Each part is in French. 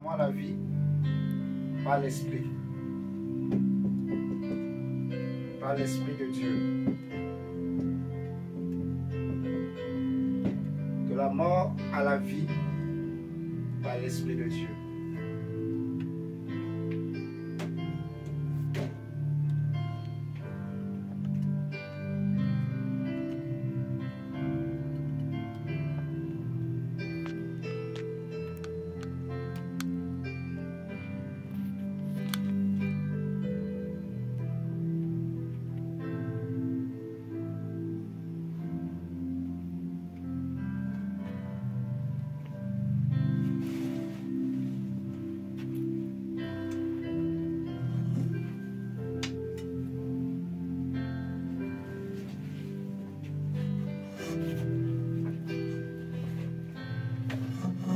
Moi, la vie par l'Esprit. Par l'Esprit de Dieu. De la mort à la vie par l'Esprit de Dieu.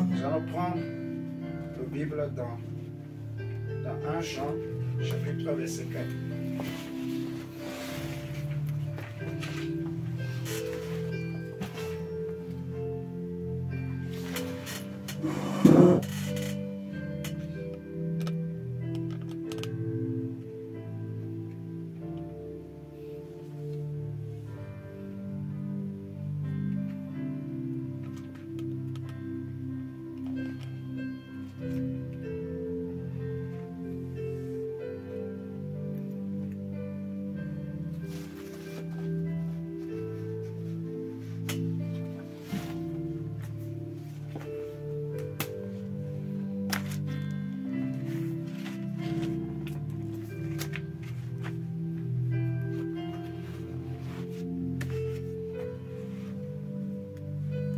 Nous allons prendre la Bible dans 1 Jean, chapitre 3, verset 4.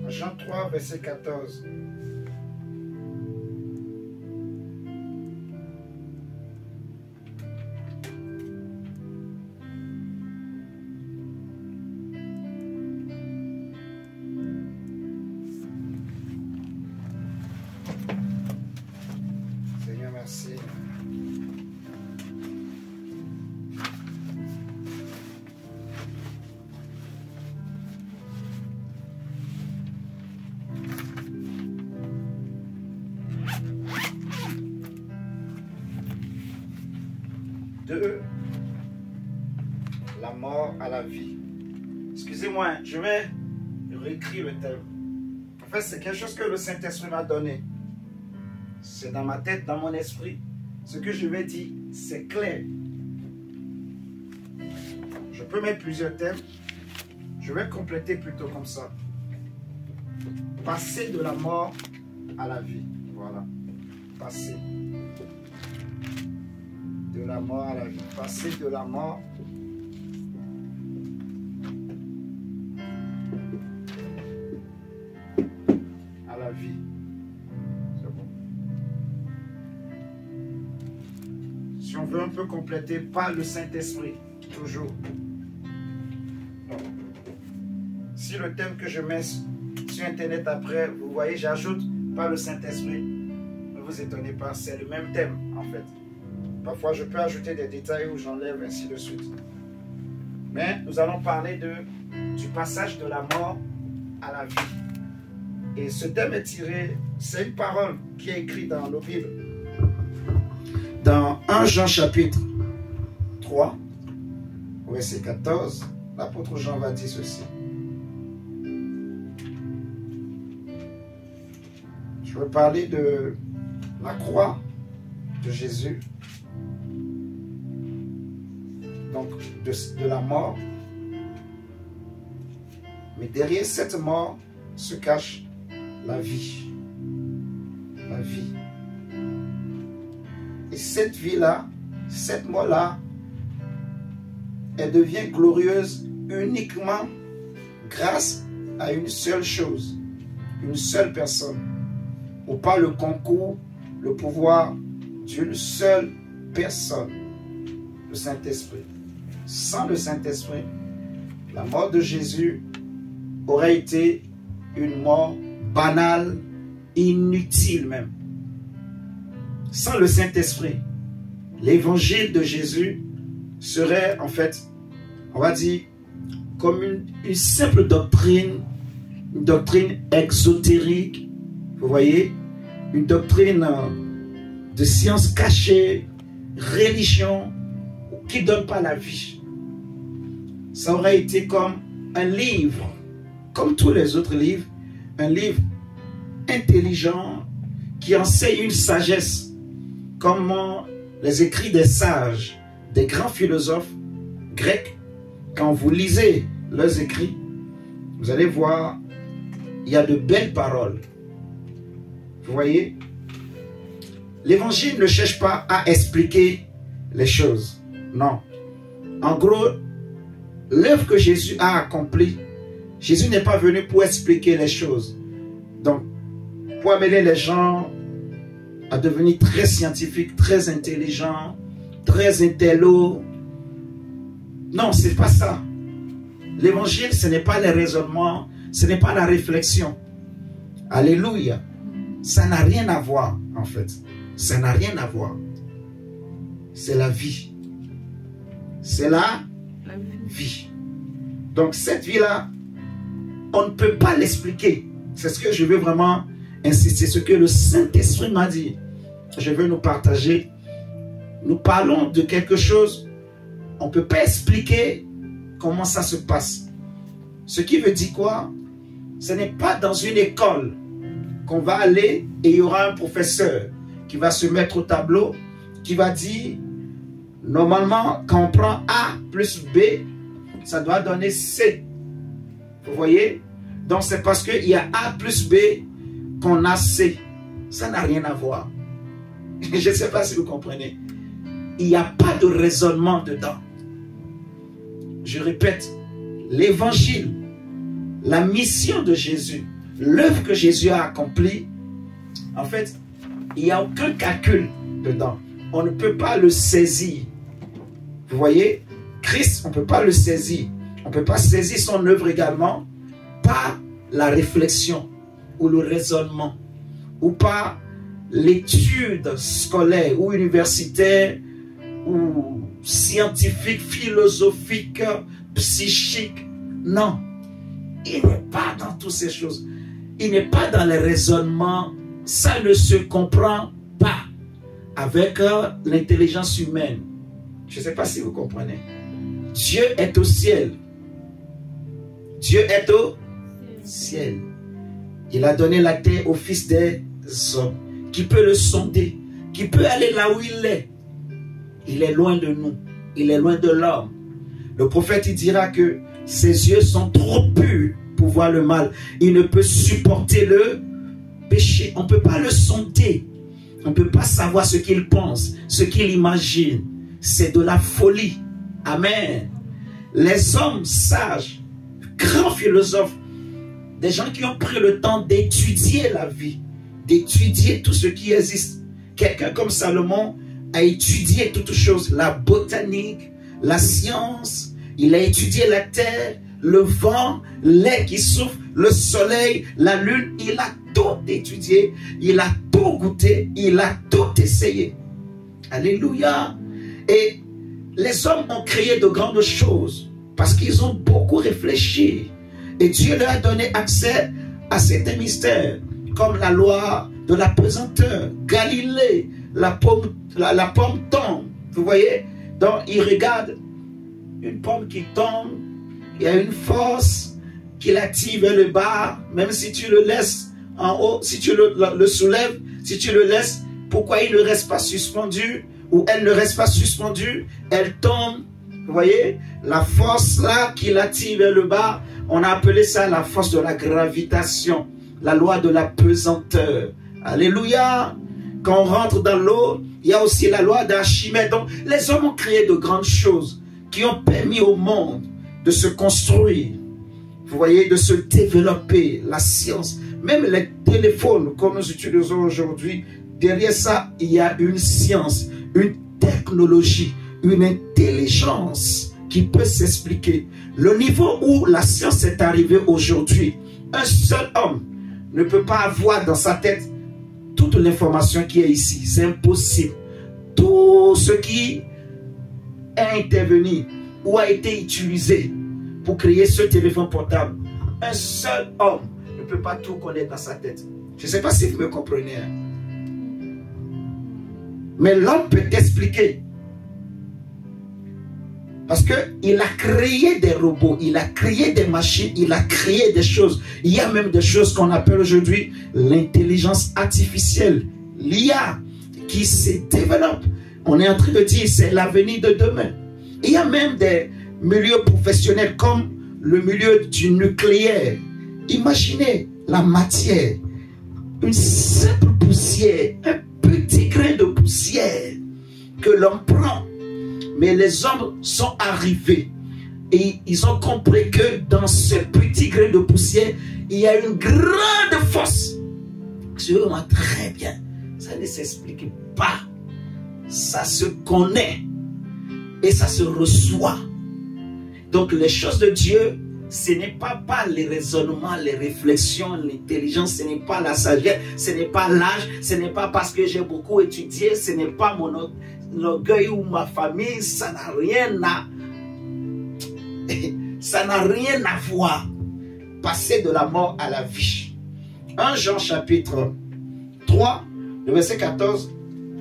Jean 3, verset 14. Seigneur, merci. De la mort à la vie. Excusez-moi, je vais réécrire le thème. En fait, c'est quelque chose que le Saint-Esprit m'a donné. C'est dans ma tête, dans mon esprit. Ce que je vais dire, c'est clair. Je peux mettre plusieurs thèmes. Je vais compléter plutôt comme ça. Passer de la mort à la vie. Voilà. Passer de la mort à la vie. Passer de la mort à la vie. C'est bon. Si on veut un peu compléter par le Saint-Esprit, toujours. Non. Si le thème que je mets sur Internet après, vous voyez, j'ajoute par le Saint-Esprit, ne vous étonnez pas, c'est le même thème en fait. Parfois, je peux ajouter des détails où j'enlève, ainsi de suite. Mais nous allons parler du passage de la mort à la vie. Et ce thème est tiré, c'est une parole qui est écrite dans nos Bibles. Dans 1 Jean chapitre 3, verset 14, l'apôtre Jean va dire ceci. Je veux parler de la croix de Jésus. Donc, de la mort. Mais derrière cette mort se cache la vie. La vie. Et cette vie-là, cette mort-là, elle devient glorieuse uniquement grâce à une seule chose, une seule personne. Ou pas le concours, le pouvoir d'une seule personne, le Saint-Esprit. Sans le Saint-Esprit, la mort de Jésus aurait été une mort banale, inutile même. Sans le Saint-Esprit, l'évangile de Jésus serait en fait, on va dire, comme une simple doctrine, une doctrine exotérique, vous voyez, une doctrine de sciences cachées, religion, qui ne donne pas la vie. Ça aurait été comme un livre, comme tous les autres livres, un livre intelligent qui enseigne une sagesse, comme les écrits des sages, des grands philosophes grecs. Quand vous lisez leurs écrits, vous allez voir, il y a de belles paroles. Vous voyez, l'évangile ne cherche pas à expliquer les choses. Non. En gros, l'œuvre que Jésus a accomplie, Jésus n'est pas venu pour expliquer les choses. Donc, pour amener les gens à devenir très scientifiques, très intelligents, très intello. Non, ce n'est pas ça. L'évangile, ce n'est pas les raisonnements, ce n'est pas la réflexion. Alléluia. Ça n'a rien à voir, en fait. Ça n'a rien à voir. C'est la vie. C'est la vie. Donc, cette vie-là, on ne peut pas l'expliquer. C'est ce que je veux vraiment insister, ce que le Saint-Esprit m'a dit. Je veux nous partager. Nous parlons de quelque chose, on ne peut pas expliquer comment ça se passe. Ce qui veut dire quoi? Ce n'est pas dans une école qu'on va aller et il y aura un professeur qui va se mettre au tableau, qui va dire, normalement, quand on prend A plus B, ça doit donner C. Vous voyez? Donc c'est parce qu'il y a A plus B qu'on a C. Ça n'a rien à voir. Je ne sais pas si vous comprenez. Il n'y a pas de raisonnement dedans. Je répète, l'évangile, la mission de Jésus, l'œuvre que Jésus a accomplie, en fait, il n'y a aucun calcul dedans. On ne peut pas le saisir. Vous voyez, Christ, on ne peut pas le saisir. On ne peut pas saisir son œuvre également par la réflexion ou le raisonnement ou par l'étude scolaire ou universitaire ou scientifique, philosophique, psychique. Non, il n'est pas dans toutes ces choses. Il n'est pas dans les raisonnements. Ça ne se comprend pas avec l'intelligence humaine. Je ne sais pas si vous comprenez. Dieu est au ciel. Dieu est au ciel. Il a donné la terre au Fils des hommes, qui peut le sonder, qui peut aller là où il est. Il est loin de nous. Il est loin de l'homme. Le prophète, il dira que ses yeux sont trop purs pour voir le mal. Il ne peut supporter le péché. On ne peut pas le sonder. On ne peut pas savoir ce qu'il pense, ce qu'il imagine. C'est de la folie. Amen. Les hommes sages, grands philosophes, des gens qui ont pris le temps d'étudier la vie, d'étudier tout ce qui existe. Quelqu'un comme Salomon a étudié toutes choses, la botanique, la science. Il a étudié la terre, le vent, l'air qui souffle, le soleil, la lune. Il a tout étudié, il a tout goûté, il a tout essayé. Alléluia. Et les hommes ont créé de grandes choses parce qu'ils ont beaucoup réfléchi. Et Dieu leur a donné accès à certains mystères, comme la loi de la pesanteur, Galilée, la pomme tombe. Vous voyez? Donc, ils regardent une pomme qui tombe, il y a une force qui l'attire vers le bas, même si tu le laisses en haut, si tu le soulèves, si tu le laisses, pourquoi il ne reste pas suspendu, ou elle ne reste pas suspendue, elle tombe. Vous voyez, la force là qui l'attire vers le bas, on a appelé ça la force de la gravitation, la loi de la pesanteur. Alléluia. Quand on rentre dans l'eau, il y a aussi la loi d'Archimède. Donc, les hommes ont créé de grandes choses qui ont permis au monde de se construire. Vous voyez, de se développer, la science. Même les téléphones que nous utilisons aujourd'hui, derrière ça, il y a une science, une technologie, une intelligence qui peut s'expliquer. Le niveau où la science est arrivée aujourd'hui, un seul homme ne peut pas avoir dans sa tête toute l'information qui est ici. C'est impossible. Tout ce qui est intervenu ou a été utilisé pour créer ce téléphone portable, un seul homme ne peut pas tout connaître dans sa tête. Je ne sais pas si vous me comprenez. Mais l'homme peut t'expliquer. Parce qu'il a créé des robots, il a créé des machines, il a créé des choses. Il y a même des choses qu'on appelle aujourd'hui l'intelligence artificielle, l'IA, qui se développe. On est en train de dire c'est l'avenir de demain. Il y a même des milieux professionnels comme le milieu du nucléaire. Imaginez la matière, une simple poussière, un petit grain de poussière que l'on prend. Mais les hommes sont arrivés et ils ont compris que dans ce petit grain de poussière, il y a une grande force. C'est vraiment très bien. Ça ne s'explique pas. Ça se connaît et ça se reçoit. Donc les choses de Dieu, ce n'est pas les raisonnements, les réflexions, l'intelligence, ce n'est pas la sagesse, ce n'est pas l'âge, ce n'est pas parce que j'ai beaucoup étudié, ce n'est pas mon orgueil ou ma famille, ça n'a rien à voir. Passer de la mort à la vie. 1 Jean chapitre 3, le verset 14,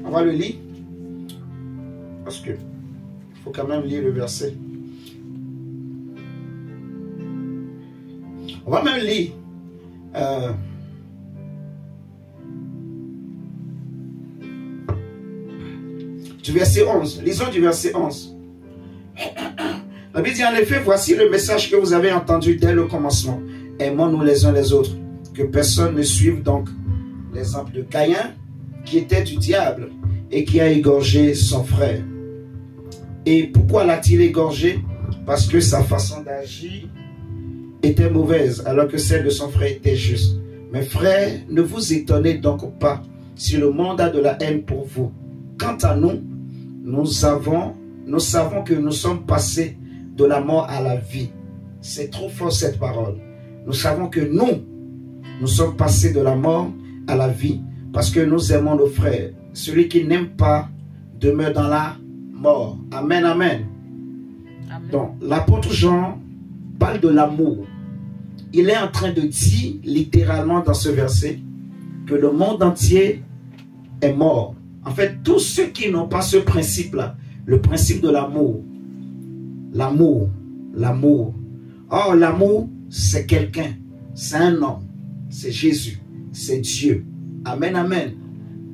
on va le lire. Parce que il faut quand même lire le verset. On va même lire du verset 11. Lisons du verset 11. La Bible dit en effet, voici le message que vous avez entendu dès le commencement. Aimons-nous les uns les autres. Que personne ne suive donc l'exemple de Caïn, qui était du diable et qui a égorgé son frère. Et pourquoi l'a-t-il égorgé? Parce que sa façon d'agir était mauvaise, alors que celle de son frère était juste. Mes frères, ne vous étonnez donc pas si le monde a de la haine pour vous. Quant à nous, nous savons que nous sommes passés de la mort à la vie. C'est trop fort cette parole. Nous savons que nous sommes passés de la mort à la vie parce que nous aimons nos frères. Celui qui n'aime pas demeure dans la mort. Amen, amen. Amen. Donc, l'apôtre Jean parle de l'amour. Il est en train de dire littéralement dans ce verset que le monde entier est mort. En fait, tous ceux qui n'ont pas ce principe-là, le principe de l'amour, l'amour. Or, l'amour, c'est quelqu'un, c'est un homme, c'est Jésus, c'est Dieu. Amen, amen.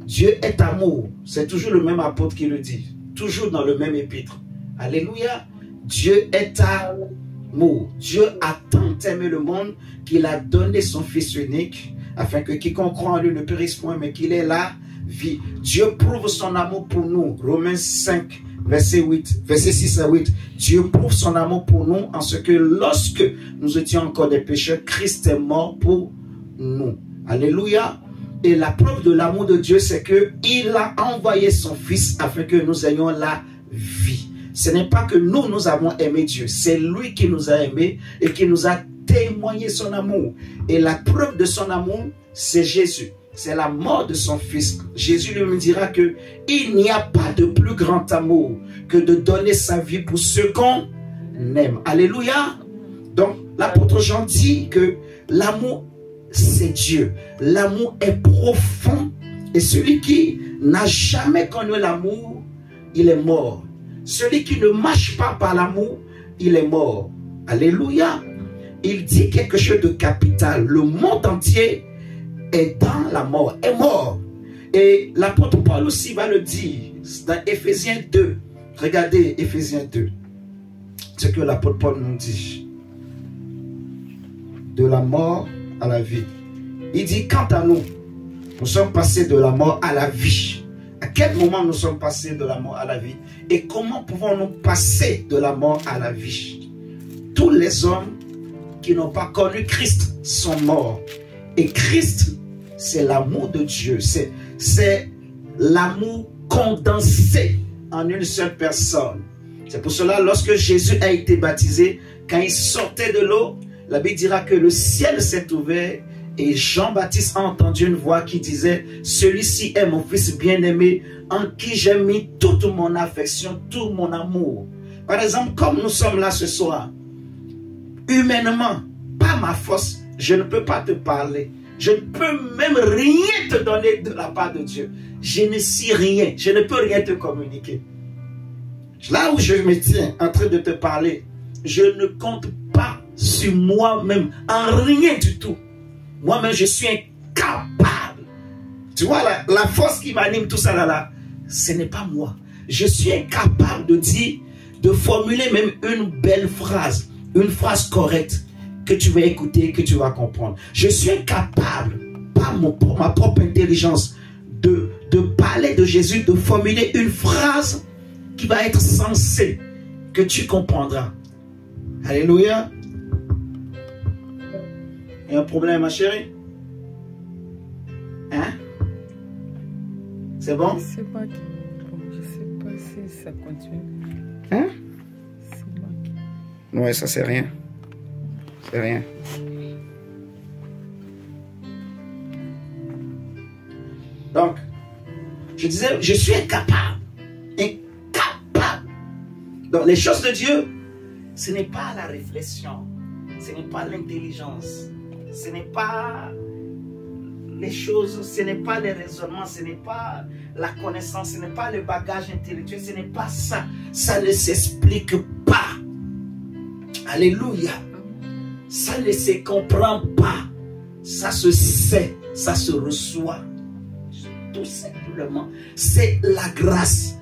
Dieu est amour. C'est toujours le même apôtre qui le dit, toujours dans le même épître. Alléluia. Dieu est amour. Dieu a tant aimé le monde qu'il a donné son Fils unique afin que quiconque croit en lui ne périsse point, mais qu'il ait la vie. Dieu prouve son amour pour nous. Romains 5, verset 6 à 8. Dieu prouve son amour pour nous en ce que lorsque nous étions encore des pécheurs, Christ est mort pour nous. Alléluia. Et la preuve de l'amour de Dieu, c'est qu'il a envoyé son Fils afin que nous ayons la vie. Ce n'est pas que nous avons aimé Dieu, c'est lui qui nous a aimés et qui nous a témoigné son amour. Et la preuve de son amour, c'est Jésus. C'est la mort de son Fils. Jésus lui dira que il n'y a pas de plus grand amour que de donner sa vie pour ceux qu'on aime. Alléluia. Donc, l'apôtre Jean dit que l'amour, c'est Dieu. L'amour est profond. Et celui qui n'a jamais connu l'amour, il est mort. Celui qui ne marche pas par l'amour, il est mort. Alléluia. Il dit quelque chose de capital. Le monde entier est dans la mort, est mort. Et l'apôtre Paul aussi va le dire dans Éphésiens 2. Regardez Éphésiens 2. Ce que l'apôtre Paul nous dit. De la mort à la vie. Il dit, quant à nous, nous sommes passés de la mort à la vie. À quel moment nous sommes passés de la mort à la vie? Et comment pouvons-nous passer de la mort à la vie? Tous les hommes qui n'ont pas connu Christ sont morts. Et Christ, c'est l'amour de Dieu. C'est l'amour condensé en une seule personne. C'est pour cela, lorsque Jésus a été baptisé, quand il sortait de l'eau, la Bible dira que le ciel s'est ouvert et Jean-Baptiste a entendu une voix qui disait « Celui-ci est mon fils bien-aimé en qui j'ai mis toute mon affection, tout mon amour. » Par exemple, comme nous sommes là ce soir, humainement, par ma force, je ne peux pas te parler. Je ne peux même rien te donner de la part de Dieu. Je ne sais rien. Je ne peux rien te communiquer. Là où je me tiens en train de te parler, je ne compte pas sur moi-même en rien du tout. Moi-même, je suis incapable. Tu vois, la force qui m'anime, tout ça là, ce n'est pas moi. Je suis incapable de dire, de formuler même une belle phrase, une phrase correcte que tu vas écouter, que tu vas comprendre. Je suis incapable, par ma propre intelligence, de parler de Jésus, de formuler une phrase qui va être sensée, que tu comprendras. Alléluia. Il y a un problème, ma chérie? Hein? C'est bon? Je sais pas si ça continue. Hein? C'est moi qui... Ouais, ça c'est rien. C'est rien. Donc, je disais, je suis incapable. Incapable. Donc, les choses de Dieu, ce n'est pas la réflexion. Ce n'est pas l'intelligence. Ce n'est pas les choses, ce n'est pas les raisonnements, ce n'est pas la connaissance, ce n'est pas le bagage intellectuel, ce n'est pas ça. Ça ne s'explique pas. Alléluia. Ça ne se comprend pas. Ça se sait, ça se reçoit. Tout simplement. C'est la grâce.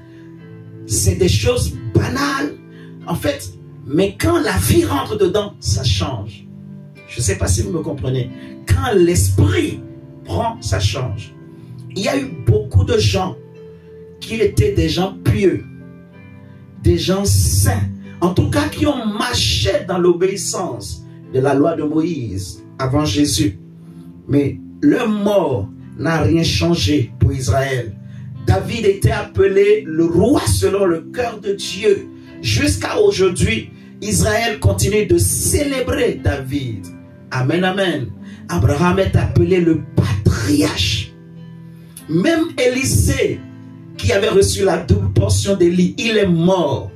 C'est des choses banales. En fait, mais quand la vie rentre dedans, ça change. Je ne sais pas si vous me comprenez. Quand l'esprit prend, ça change. Il y a eu beaucoup de gens qui étaient des gens pieux, des gens saints, en tout cas qui ont marché dans l'obéissance de la loi de Moïse avant Jésus. Mais leur mort n'a rien changé pour Israël. David était appelé le roi selon le cœur de Dieu. Jusqu'à aujourd'hui, Israël continue de célébrer David. Amen, amen. Abraham est appelé le patriarche. Même Élisée, qui avait reçu la double portion d'Élie, il est mort.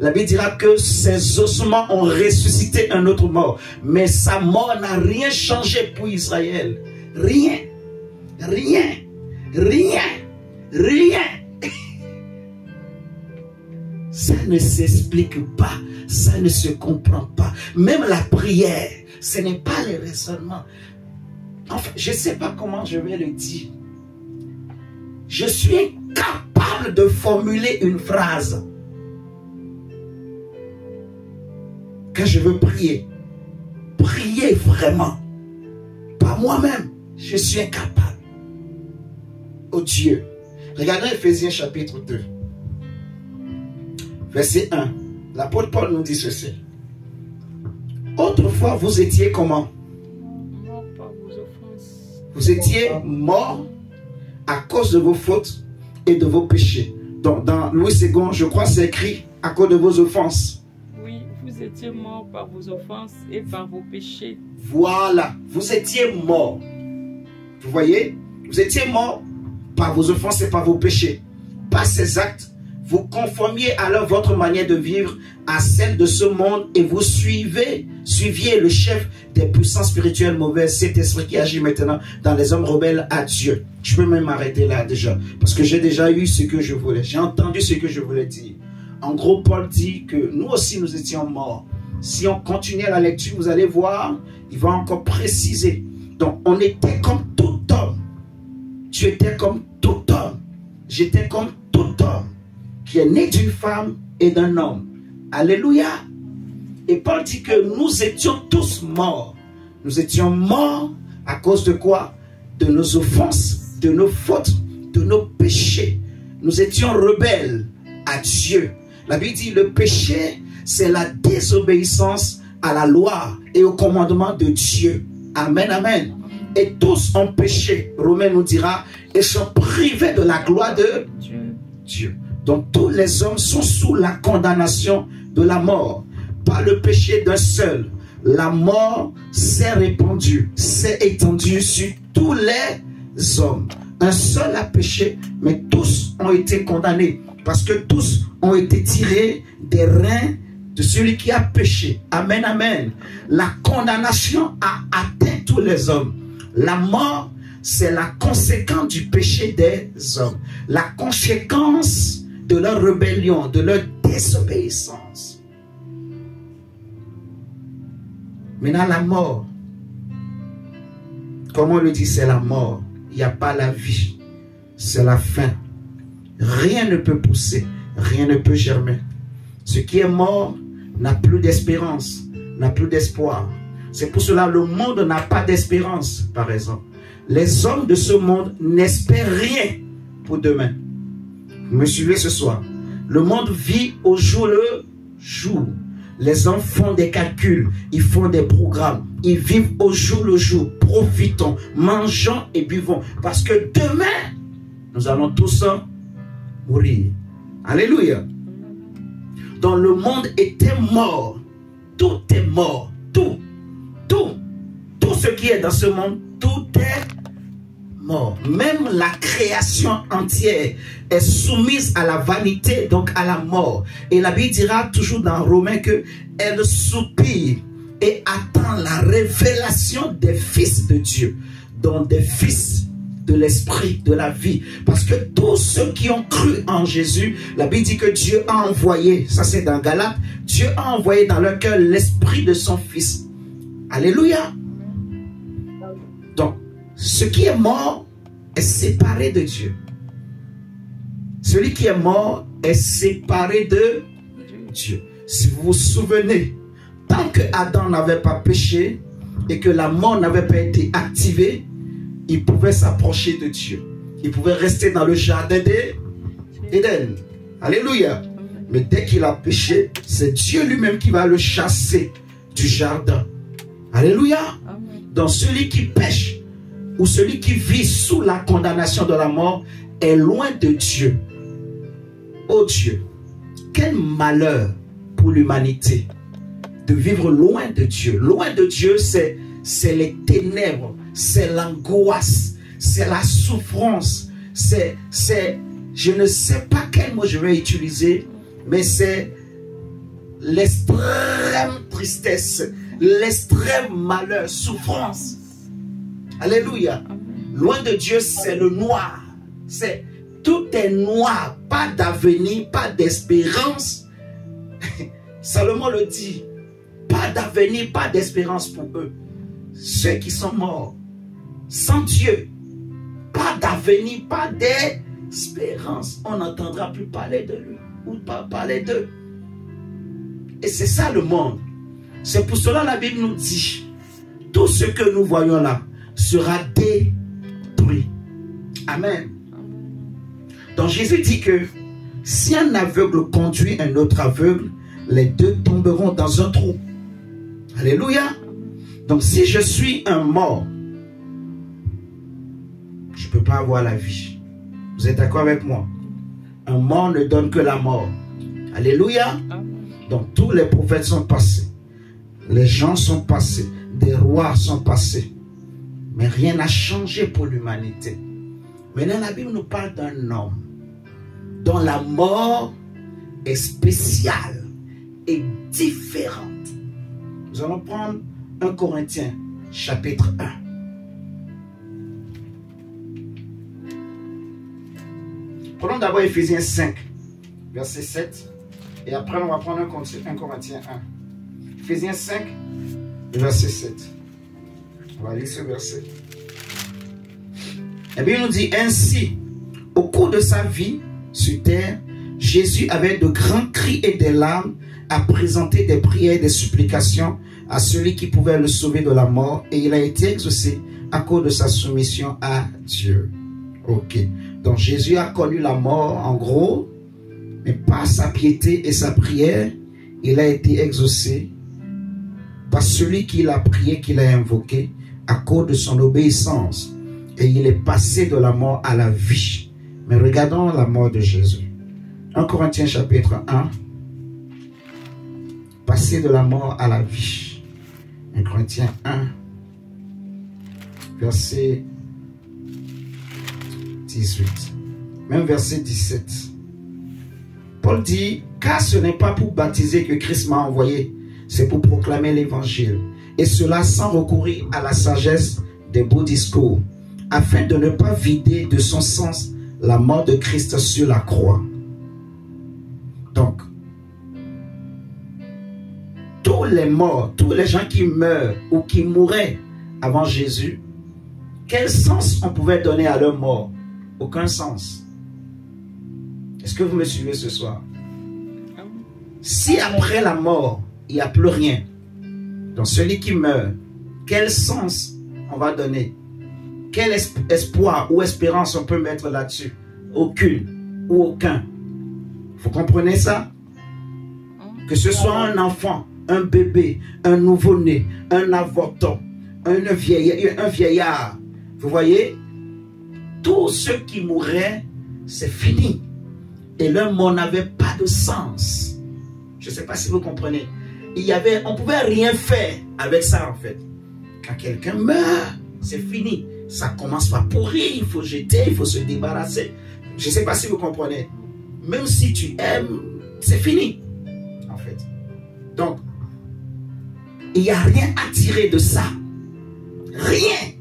La Bible dira que ses ossements ont ressuscité un autre mort. Mais sa mort n'a rien changé pour Israël. Rien. Rien. Rien. Rien. Ça ne s'explique pas. Ça ne se comprend pas. Même la prière, ce n'est pas le raisonnement. Enfin, je ne sais pas comment je vais le dire. Je suis incapable de formuler une phrase. Quand je veux prier, prier vraiment, pas moi-même, je suis incapable. Oh Dieu. Regardez Ephésiens chapitre 2, verset 1. L'apôtre Paul nous dit ceci. Autrefois, vous étiez comment? Mort par vos offenses. Vous étiez morts à cause de vos fautes et de vos péchés. Donc, dans Louis II, je crois c'est écrit à cause de vos offenses. Oui, vous étiez morts par vos offenses et par vos péchés. Voilà, vous étiez morts. Vous voyez? Vous étiez morts par vos offenses et par vos péchés. Par ces actes, vous conformiez alors votre manière de vivre à celle de ce monde et vous suiviez le chef des puissances spirituelles mauvaises, cet esprit qui agit maintenant dans les hommes rebelles à Dieu. Je peux même m'arrêter là déjà, parce que j'ai déjà eu ce que je voulais. J'ai entendu ce que je voulais dire. En gros, Paul dit que nous aussi nous étions morts. Si on continue la lecture, vous allez voir, il va encore préciser. Donc, on était comme tout homme. Tu étais comme tout homme. J'étais comme tout homme qui est né d'une femme et d'un homme. Alléluia. Et Paul dit que nous étions tous morts. Nous étions morts à cause de quoi? De nos offenses, de nos fautes, de nos péchés. Nous étions rebelles à Dieu. La Bible dit le péché, c'est la désobéissance à la loi et au commandement de Dieu. Amen, amen. Et tous ont péché, Romain nous dira, et sont privés de la gloire de Dieu. Donc tous les hommes sont sous la condamnation de la mort. Par le péché d'un seul, la mort s'est répandue, s'est étendue sur tous les hommes. Un seul a péché, mais tous ont été condamnés. Parce que tous ont été tirés des reins de celui qui a péché. Amen, amen. La condamnation a atteint tous les hommes. La mort, c'est la conséquence du péché des hommes. La conséquence de leur rébellion, de leur désobéissance. Maintenant, la mort, comme on le dit, c'est la mort. Il n'y a pas la vie. C'est la fin. Rien ne peut pousser. Rien ne peut germer. Ce qui est mort n'a plus d'espérance, n'a plus d'espoir. C'est pour cela que le monde n'a pas d'espérance, par exemple. Les hommes de ce monde n'espèrent rien pour demain. Vous me suivez ce soir? Le monde vit au jour le jour. Les hommes font des calculs, ils font des programmes, ils vivent au jour le jour. Profitons, mangeons et buvons. Parce que demain, nous allons tous mourir. Alléluia. Donc le monde était mort. Tout est mort. Tout ce qui est dans ce monde, tout est mort. Même la création entière est soumise à la vanité, donc à la mort. Et la Bible dira toujours dans Romains que elle soupire et attend la révélation des fils de Dieu, donc des fils de l'esprit, de la vie. Parce que tous ceux qui ont cru en Jésus, la Bible dit que Dieu a envoyé, ça c'est dans Galates, Dieu a envoyé dans leur cœur l'esprit de son fils. Alléluia. Donc, ce qui est mort est séparé de Dieu. Celui qui est mort est séparé de Dieu. Si vous vous souvenez, tant que Adam n'avait pas péché et que la mort n'avait pas été activée, il pouvait s'approcher de Dieu. Il pouvait rester dans le jardin d'Éden. Alléluia. Mais dès qu'il a péché, c'est Dieu lui-même qui va le chasser du jardin. Alléluia. Donc celui qui pêche ou celui qui vit sous la condamnation de la mort est loin de Dieu. Oh Dieu, quel malheur pour l'humanité de vivre loin de Dieu. Loin de Dieu, c'est les ténèbres, c'est l'angoisse, c'est la souffrance, c'est, je ne sais pas quel mot je vais utiliser, mais c'est l'extrême tristesse, l'extrême malheur, souffrance. Alléluia. Loin de Dieu, c'est le noir. Tout est noir, pas d'avenir, pas d'espérance. Salomon le dit, pas d'avenir, pas d'espérance pour eux. Ceux qui sont morts, sans Dieu, pas d'avenir, pas d'espérance. On n'entendra plus parler de lui ou pas parler d'eux. Et c'est ça le monde. C'est pour cela la Bible nous dit, tout ce que nous voyons là sera détruit. Amen. Donc Jésus dit que si un aveugle conduit un autre aveugle, les deux tomberont dans un trou. Alléluia. Donc si je suis un mort, je ne peux pas avoir la vie. Vous êtes d'accord avec moi? Un mort ne donne que la mort. Alléluia. Donc tous les prophètes sont passés. Les gens sont passés. Des rois sont passés. Mais rien n'a changé pour l'humanité. Maintenant la Bible nous parle d'un homme dont la mort est spéciale et différente. Nous allons prendre 1 Corinthiens chapitre 1. Prenons d'abord Ephésiens 5, verset 7. Et après, on va prendre 1 Corinthiens 1. Ephésiens 5, verset 7. On va lire ce verset. Et bien, il nous dit ainsi, au cours de sa vie sur terre, Jésus avait de grands cris et des larmes à présenter des prières et des supplications à celui qui pouvait le sauver de la mort, et il a été exaucé à cause de sa soumission à Dieu. Ok. Donc Jésus a connu la mort en gros, mais par sa piété et sa prière, il a été exaucé par celui qui l'a prié, qui l'a invoqué, à cause de son obéissance. Et il est passé de la mort à la vie. Mais regardons la mort de Jésus. 1 Corinthiens chapitre 1. Passé de la mort à la vie. 1 Corinthiens 1. Verset 18. Même verset 17. Paul dit, car ce n'est pas pour baptiser que Christ m'a envoyé, c'est pour proclamer l'évangile. Et cela sans recourir à la sagesse des beaux discours, afin de ne pas vider de son sens la mort de Christ sur la croix. Donc, tous les morts, tous les gens qui meurent ou qui mouraient avant Jésus, quel sens on pouvait donner à leur mort? Aucun sens. Est-ce que vous me suivez ce soir? Si après la mort, il n'y a plus rien, donc celui qui meurt, quel sens on va donner? Quel espoir ou espérance on peut mettre là-dessus? Aucune ou aucun. Vous comprenez ça? Que ce soit un enfant, un bébé, un nouveau-né, un avorton, un vieillard. Vous voyez? Tous ceux qui mouraient, c'est fini. Et leur mort n'avait pas de sens. Je ne sais pas si vous comprenez. On ne pouvait rien faire avec ça en fait. Quand quelqu'un meurt, c'est fini. Ça commence par pourrir, il faut jeter, il faut se débarrasser. Je ne sais pas si vous comprenez. Même si tu aimes, c'est fini. En fait. Donc, il n'y a rien à tirer de ça. Rien.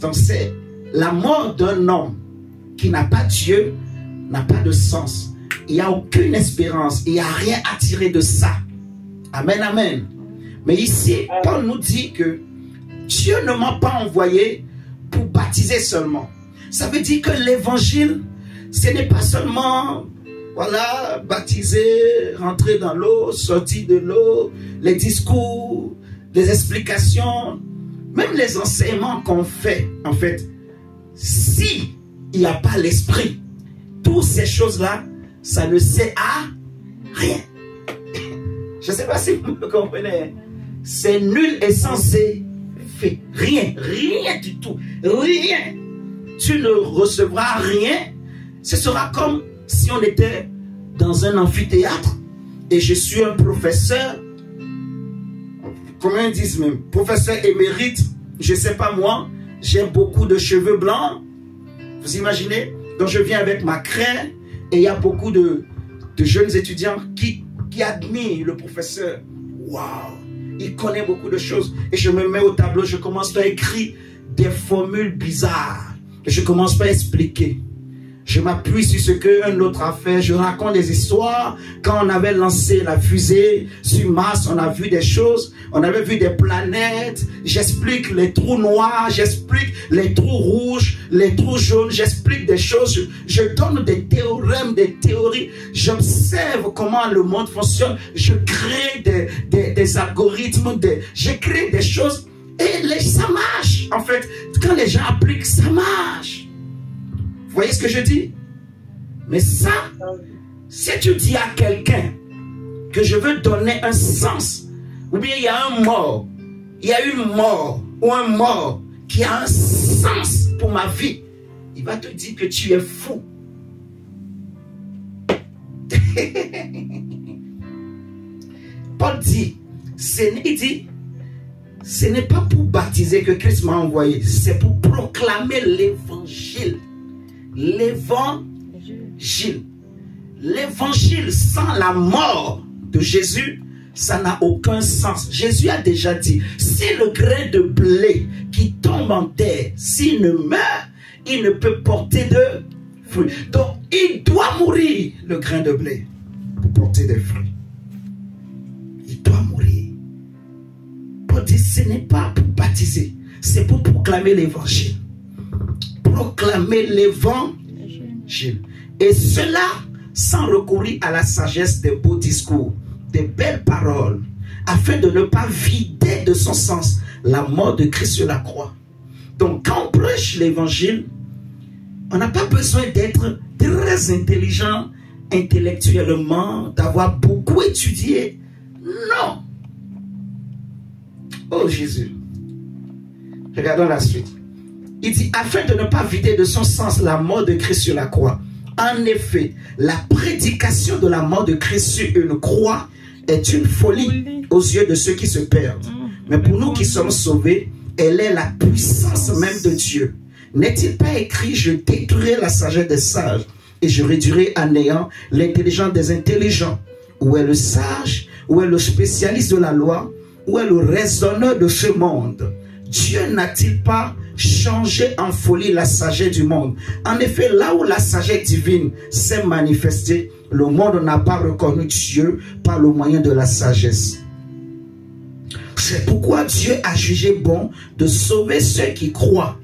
Donc, c'est la mort d'un homme qui n'a pas Dieu, n'a pas de sens. Il n'y a aucune espérance. Il n'y a rien à tirer de ça. Amen, amen. Mais ici, Paul nous dit que Dieu ne m'a pas envoyé pour baptiser seulement. Ça veut dire que l'évangile, ce n'est pas seulement, voilà, baptiser, rentrer dans l'eau, sortir de l'eau, les discours, les explications, même les enseignements qu'on fait, en fait, si il n'y a pas l'esprit, toutes ces choses-là, ça ne sert à rien. Je ne sais pas si vous me comprenez. C'est nul et sans effet. Rien, rien du tout. Rien. Tu ne recevras rien. Ce sera comme si on était dans un amphithéâtre et je suis un professeur, comment ils disent même, professeur émérite, je ne sais pas moi, j'ai beaucoup de cheveux blancs. Vous imaginez? Donc je viens avec ma craie et il y a beaucoup de jeunes étudiants qui admirent le professeur. Waouh! Il connaît beaucoup de choses. Et je me mets au tableau, je commence à écrire des formules bizarres. Et je commence à expliquer. Je m'appuie sur ce qu'un autre a fait. Je raconte des histoires. Quand on avait lancé la fusée sur Mars, on a vu des choses. On avait vu des planètes. J'explique les trous noirs. J'explique les trous rouges, les trous jaunes. J'explique des choses. Je donne des théorèmes, des théories. J'observe comment le monde fonctionne. Je crée des algorithmes. Je crée des choses. Et ça marche. En fait, quand les gens appliquent, ça marche. Vous voyez ce que je dis? Mais ça, si tu dis à quelqu'un que je veux donner un sens, ou bien il y a un mort, il y a une mort, ou un mort qui a un sens pour ma vie, il va te dire que tu es fou. Paul dit, ce n'est pas pour baptiser que Christ m'a envoyé, c'est pour proclamer l'évangile. L'évangile. L'évangile sans la mort de Jésus, ça n'a aucun sens. Jésus a déjà dit, si le grain de blé qui tombe en terre, s'il ne meurt, il ne peut porter de fruits. Donc, il doit mourir, le grain de blé, pour porter des fruits. Il doit mourir. Paul dit, ce n'est pas pour baptiser, c'est pour proclamer l'évangile. Proclamer l'évangile. Et cela sans recourir à la sagesse des beaux discours, des belles paroles, afin de ne pas vider de son sens la mort de Christ sur la croix. Donc quand on prêche l'évangile, on n'a pas besoin d'être très intelligent intellectuellement, d'avoir beaucoup étudié. Non. Oh Jésus. Regardons la suite. Il dit, afin de ne pas vider de son sens la mort de Christ sur la croix. En effet, la prédication de la mort de Christ sur une croix est une folie aux yeux de ceux qui se perdent. Mais pour nous qui sommes sauvés, elle est la puissance même de Dieu. N'est-il pas écrit, je détruirai la sagesse des sages et je réduirai à néant l'intelligence des intelligents? Où est le sage? Où est le spécialiste de la loi? Où est le raisonneur de ce monde? Dieu n'a-t-il pas changé en folie la sagesse du monde? En effet, là où la sagesse divine s'est manifestée, le monde n'a pas reconnu Dieu par le moyen de la sagesse. C'est pourquoi Dieu a jugé bon de sauver ceux qui croient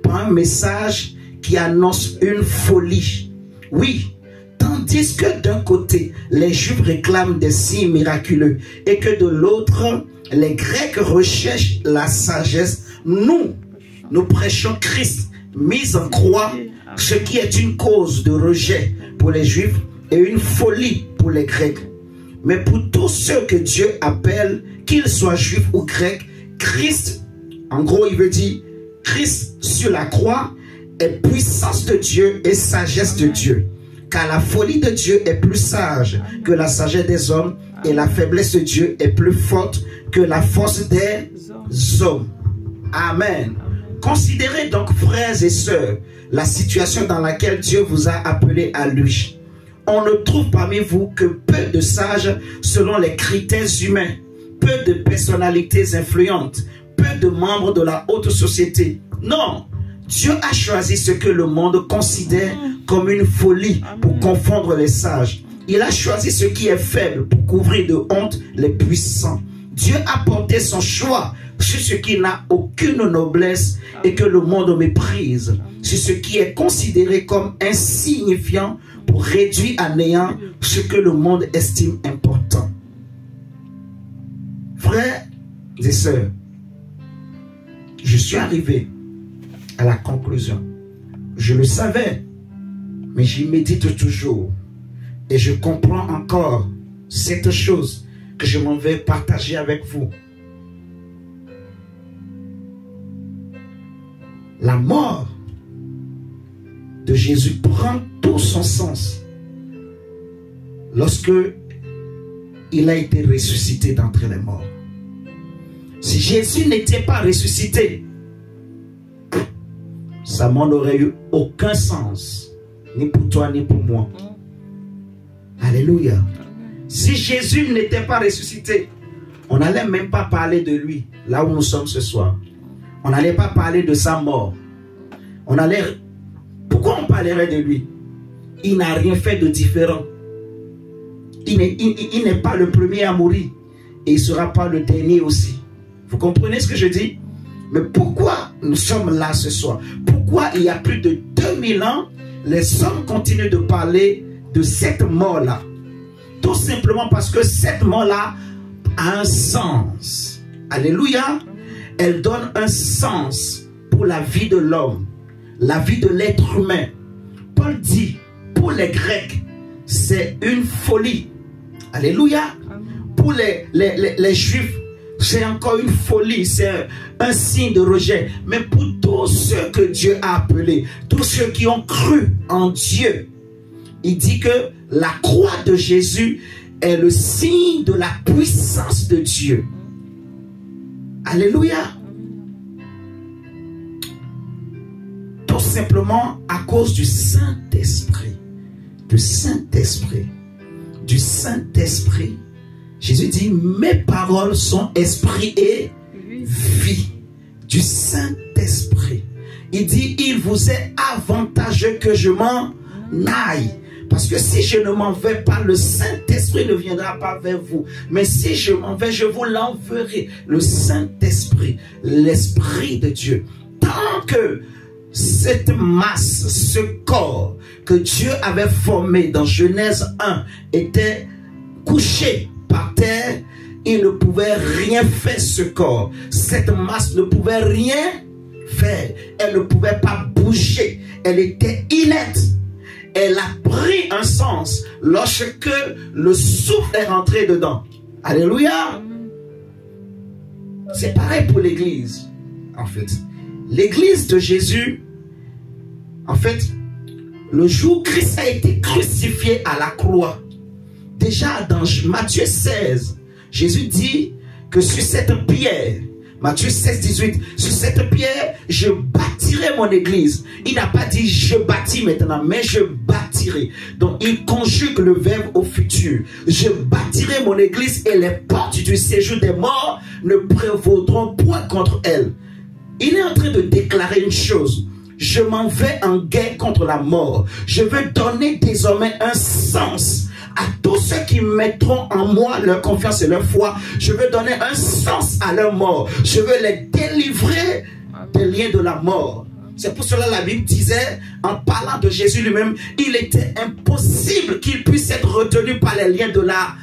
par un message qui annonce une folie. Oui, tandis que d'un côté, les Juifs réclament des signes miraculeux et que de l'autre, les Grecs recherchent la sagesse, nous prêchons Christ mis en croix, ce qui est une cause de rejet pour les Juifs et une folie pour les Grecs. Mais pour tous ceux que Dieu appelle, qu'ils soient juifs ou grecs, Christ, en gros il veut dire, Christ sur la croix est puissance de Dieu et sagesse de Dieu. Car la folie de Dieu est plus sage que la sagesse des hommes et la faiblesse de Dieu est plus forte que la force des hommes. Amen. Considérez donc, frères et sœurs, la situation dans laquelle Dieu vous a appelé à lui. On ne trouve parmi vous que peu de sages selon les critères humains, peu de personnalités influentes, peu de membres de la haute société. Non, Dieu a choisi ce que le monde considère comme une folie pour confondre les sages. Il a choisi ce qui est faible pour couvrir de honte les puissants. Dieu a porté son choix sur ce qui n'a aucune noblesse et que le monde méprise, sur ce qui est considéré comme insignifiant pour réduire à néant ce que le monde estime important. Frères et sœurs, je suis arrivé à la conclusion. Je le savais, mais j'y médite toujours. Et je comprends encore cette chose que je m'en vais partager avec vous. La mort de Jésus prend tout son sens lorsque il a été ressuscité d'entre les morts. Si Jésus n'était pas ressuscité, sa mort n'aurait eu aucun sens, ni pour toi ni pour moi. Alléluia. Si Jésus n'était pas ressuscité, on n'allait même pas parler de lui, là où nous sommes ce soir. On n'allait pas parler de sa mort. Pourquoi on parlerait de lui? Il n'a rien fait de différent. Il n'est pas le premier à mourir. Et il ne sera pas le dernier aussi. Vous comprenez ce que je dis? Mais pourquoi nous sommes là ce soir? Pourquoi il y a plus de 2000 ans, les hommes continuent de parler de cette mort-là? Tout simplement parce que cette mort-là a un sens. Alléluia. Elle donne un sens pour la vie de l'homme, la vie de l'être humain. Paul dit, pour les Grecs, c'est une folie. Alléluia. Pour les Juifs, c'est encore une folie, c'est un signe de rejet. Mais pour tous ceux que Dieu a appelés, tous ceux qui ont cru en Dieu, il dit que la croix de Jésus est le signe de la puissance de Dieu. Alléluia. Tout simplement à cause du Saint-Esprit. Du Saint-Esprit. Du Saint-Esprit. Jésus dit, mes paroles sont esprit et vie. Du Saint-Esprit. Il dit, il vous est avantageux que je m'en aille. Parce que si je ne m'en vais pas, le Saint-Esprit ne viendra pas vers vous. Mais si je m'en vais, je vous l'enverrai. Le Saint-Esprit, l'Esprit de Dieu. Tant que cette masse, ce corps que Dieu avait formé dans Genèse 1 était couché par terre, il ne pouvait rien faire ce corps. Cette masse ne pouvait rien faire. Elle ne pouvait pas bouger. Elle était inerte. Elle a pris un sens lorsque le souffle est rentré dedans. Alléluia. C'est pareil pour l'église. En fait, l'église de Jésus, en fait, le jour où Christ a été crucifié à la croix, déjà dans Matthieu 16, Jésus dit que sur cette pierre, Matthieu 16, 18, sur cette pierre, je bâtirai mon église. Il n'a pas dit je bâtis maintenant, mais je bâtirai. Donc il conjugue le verbe au futur. Je bâtirai mon église et les portes du séjour des morts ne prévaudront point contre elle. Il est en train de déclarer une chose. Je m'en vais en guerre contre la mort. Je veux donner désormais un sens à tous ceux qui mettront en moi leur confiance et leur foi. Je veux donner un sens à leur mort. Je veux les délivrer des liens de la mort. C'est pour cela que la Bible disait, en parlant de Jésus lui-même, il était impossible qu'il puisse être retenu par les liens de la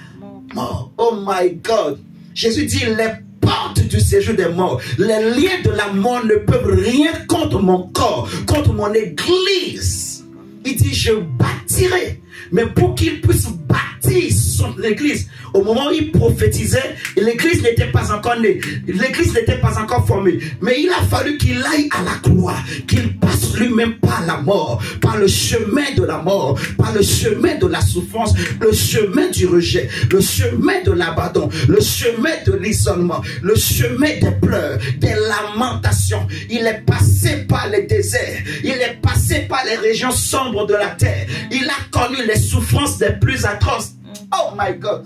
mort. Oh my God. Jésus dit, les portes du séjour des morts, les liens de la mort ne peuvent rien contre mon corps, contre mon église. Il dit, je bâtirai. Mais pour qu'il puisse bâtir son église, au moment où il prophétisait, l'église n'était pas encore née, l'église n'était pas encore formée. Mais il a fallu qu'il aille à la croix, qu'il passe lui-même par la mort, par le chemin de la mort, par le chemin de la souffrance, le chemin du rejet, le chemin de l'abandon, le chemin de l'isolement, le chemin des pleurs, des lamentations. Il est passé par les déserts, il est passé par les régions sombres de la terre. Il a connu les souffrances les plus atroces. Oh my God.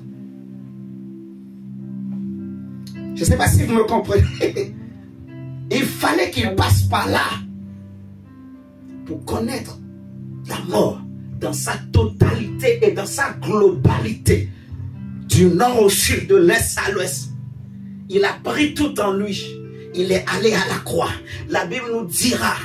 Je ne sais pas si vous me comprenez. Il fallait qu'il passe par là pour connaître la mort dans sa totalité et dans sa globalité, du nord au sud, de l'est à l'ouest. Il a pris tout en lui. Il est allé à la croix. La Bible nous dira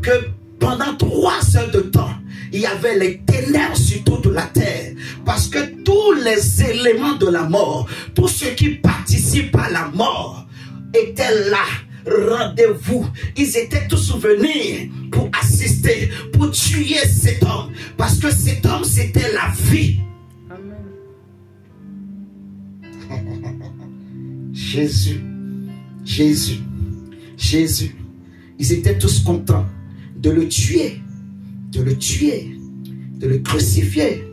que pendant 3 heures de temps, il y avait les ténèbres sur toute la terre. Parce que tous les éléments de la mort, tous ceux qui participent à la mort, étaient là. Rendez-vous. Ils étaient tous venus pour assister, pour tuer cet homme. Parce que cet homme, c'était la vie. Amen. Jésus. Jésus. Jésus. Ils étaient tous contents de le tuer. De le tuer, de le crucifier.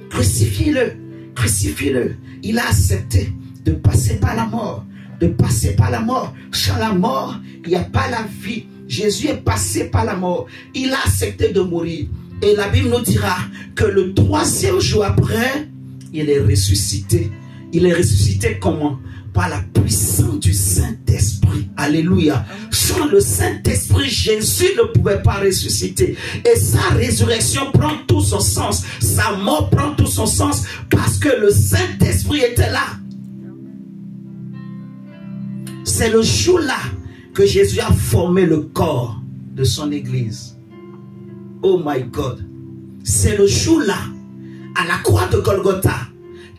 Crucifiez-le, crucifiez-le. Il a accepté de passer par la mort, de passer par la mort. Sans la mort, il n'y a pas la vie. Jésus est passé par la mort. Il a accepté de mourir. Et la Bible nous dira que le 3e jour après, il est ressuscité. Il est ressuscité comment? Par la puissance du Saint-Esprit. Alléluia. Sans le Saint-Esprit, Jésus ne pouvait pas ressusciter. Et sa résurrection prend tout son sens. Sa mort prend tout son sens parce que le Saint-Esprit était là. C'est le jour-là que Jésus a formé le corps de son église. Oh my God. C'est le jour-là, à la croix de Golgotha,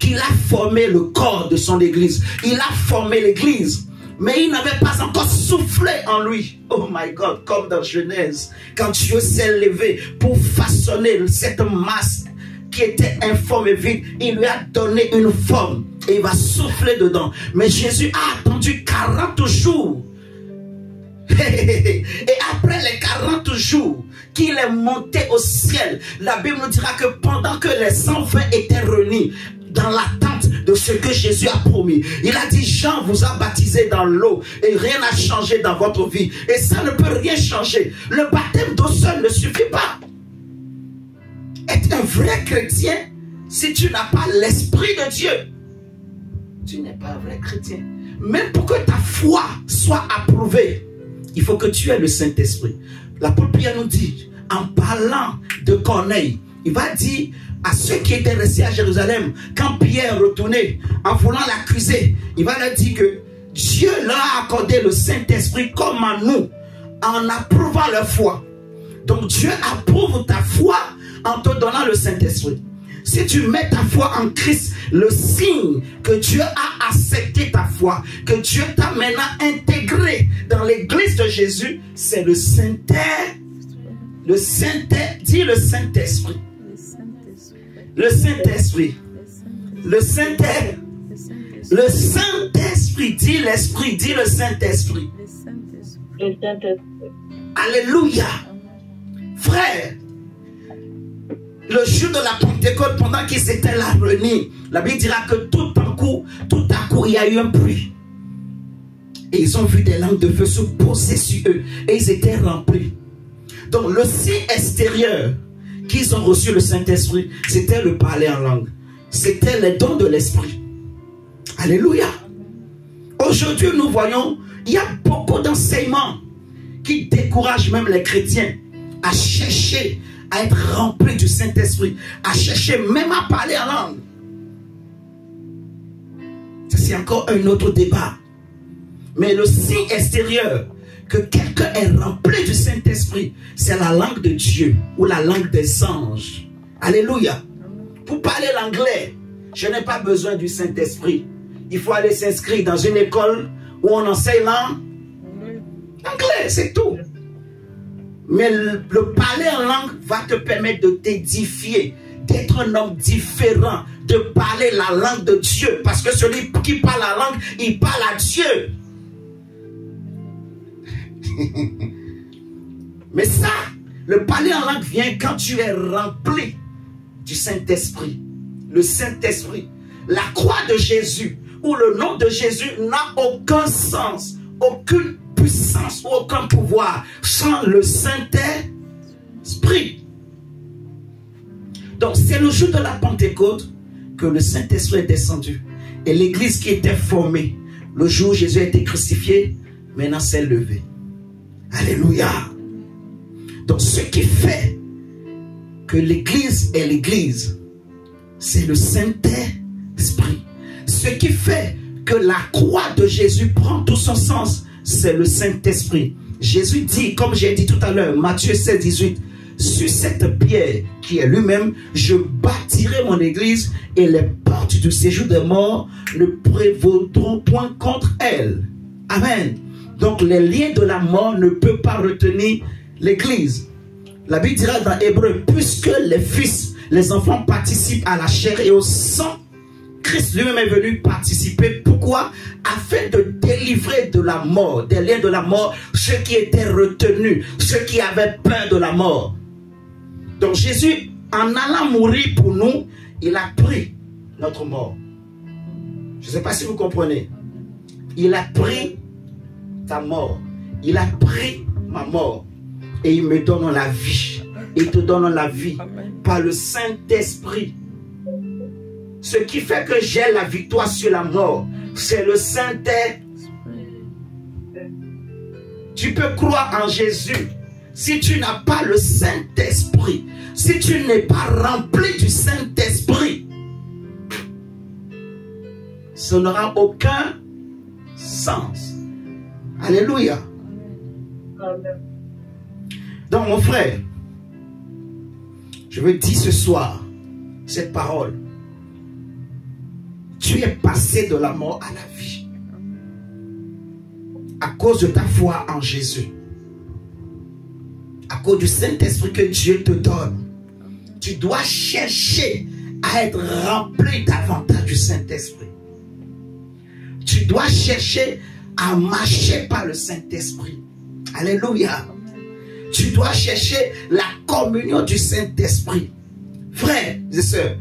qu'il a formé le corps de son église. Il a formé l'église. Mais il n'avait pas encore soufflé en lui. Oh my God, comme dans Genèse, quand Dieu s'est levé pour façonner cette masse qui était informe et vide, il lui a donné une forme et il va souffler dedans. Mais Jésus a attendu 40 jours. Et après les 40 jours qu'il est monté au ciel, la Bible nous dira que pendant que les 120 étaient réunis dans l'attente de ce que Jésus a promis, il a dit, Jean vous a baptisé dans l'eau et rien n'a changé dans votre vie. Et ça ne peut rien changer. Le baptême d'eau seul ne suffit pas. Être un vrai chrétien, si tu n'as pas l'Esprit de Dieu, tu n'es pas un vrai chrétien. Même pour que ta foi soit approuvée, il faut que tu aies le Saint-Esprit. L'apôtre Pierre nous dit, en parlant de Corneille, il va dire à ceux qui étaient restés à Jérusalem, quand Pierre retournait, en voulant l'accuser, il va leur dire que Dieu leur a accordé le Saint-Esprit comme à nous, en approuvant leur foi. Donc Dieu approuve ta foi en te donnant le Saint-Esprit. Si tu mets ta foi en Christ, le signe que Dieu a accepté ta foi, que Dieu t'a maintenant intégré dans l'église de Jésus, c'est le Saint-Esprit. Dis le Saint-Esprit. Le Saint-Esprit. Le Saint-Esprit. Le Saint-Esprit. Dis l'Esprit. Dis le Saint-Esprit. Alléluia. Frère, le jour de la Pentecôte, pendant qu'ils étaient là réunis, la Bible dira que tout à coup, il y a eu un bruit. Et ils ont vu des langues de feu se poser sur eux. Et ils étaient remplis. Donc le signe extérieur qu'ils ont reçu le Saint-Esprit, c'était le parler en langue. C'était les dons de l'Esprit. Alléluia. Aujourd'hui, nous voyons, il y a beaucoup d'enseignements qui décourage même les chrétiens à chercher à être remplis du Saint-Esprit, à chercher même à parler en langue. Ça, c'est encore un autre débat. Mais le signe extérieur que quelqu'un est rempli du Saint-Esprit, c'est la langue de Dieu ou la langue des anges. Alléluia. Pour parler l'anglais, je n'ai pas besoin du Saint-Esprit. Il faut aller s'inscrire dans une école où on enseigne l'anglais, c'est tout. Mais le parler en langue va te permettre de t'édifier, d'être un homme différent, de parler la langue de Dieu. Parce que celui qui parle la langue, il parle à Dieu. Mais ça, le parler en langue vient quand tu es rempli du Saint-Esprit. Le Saint-Esprit, la croix de Jésus ou le nom de Jésus n'a aucun sens, aucune puissance ou aucun pouvoir sans le Saint-Esprit. Donc c'est le jour de la Pentecôte que le Saint-Esprit est descendu. Et l'église qui était formée le jour où Jésus a été crucifié, maintenant s'est levée. Alléluia. Donc ce qui fait que l'église est l'église, c'est le Saint-Esprit. Ce qui fait que la croix de Jésus prend tout son sens, c'est le Saint-Esprit. Jésus dit, comme j'ai dit tout à l'heure, Matthieu 16, 18, sur cette pierre qui est lui-même, je bâtirai mon église et les portes du séjour des morts ne prévaudront point contre elle. Amen. Donc les liens de la mort ne peuvent pas retenir l'église. La Bible dira dans Hébreu, puisque les fils, les enfants participent à la chair et au sang, Christ lui-même est venu participer. Pourquoi? Afin de délivrer de la mort, des liens de la mort, ceux qui étaient retenus, ceux qui avaient peur de la mort. Donc Jésus, en allant mourir pour nous, il a pris notre mort. Je ne sais pas si vous comprenez. Il a pris ta mort. Il a pris ma mort. Et il me donne la vie. Il te donne la vie. Amen. Par le Saint-Esprit. Ce qui fait que j'ai la victoire sur la mort, c'est le Saint-Esprit. Tu peux croire en Jésus. Si tu n'as pas le Saint-Esprit, si tu n'es pas rempli du Saint-Esprit, ça n'aura aucun sens. Alléluia. Amen. Donc mon frère, je veux dire ce soir, cette parole. Tu es passé de la mort à la vie. À cause de ta foi en Jésus. À cause du Saint-Esprit que Dieu te donne. Tu dois chercher à être rempli davantage du Saint-Esprit. Tu dois chercher à marcher par le Saint-Esprit. Alléluia. Tu dois chercher la communion du Saint-Esprit. Frères et sœurs,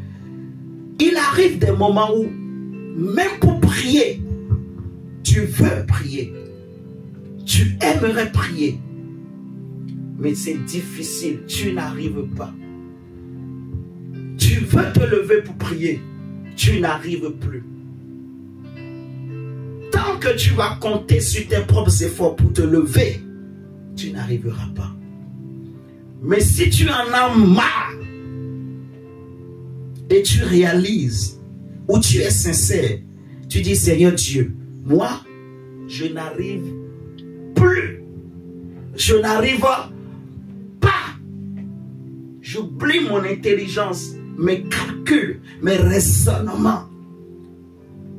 il arrive des moments où, même pour prier, tu veux prier. Tu aimerais prier. Mais c'est difficile. Tu n'arrives pas. Tu veux te lever pour prier. Tu n'arrives plus. Tant que tu vas compter sur tes propres efforts pour te lever, tu n'arriveras pas. Mais si tu en as marre et tu réalises où tu es sincère, tu dis Seigneur Dieu, moi, je n'arrive plus. Je n'arrive pas. J'oublie mon intelligence, mes calculs, mes raisonnements.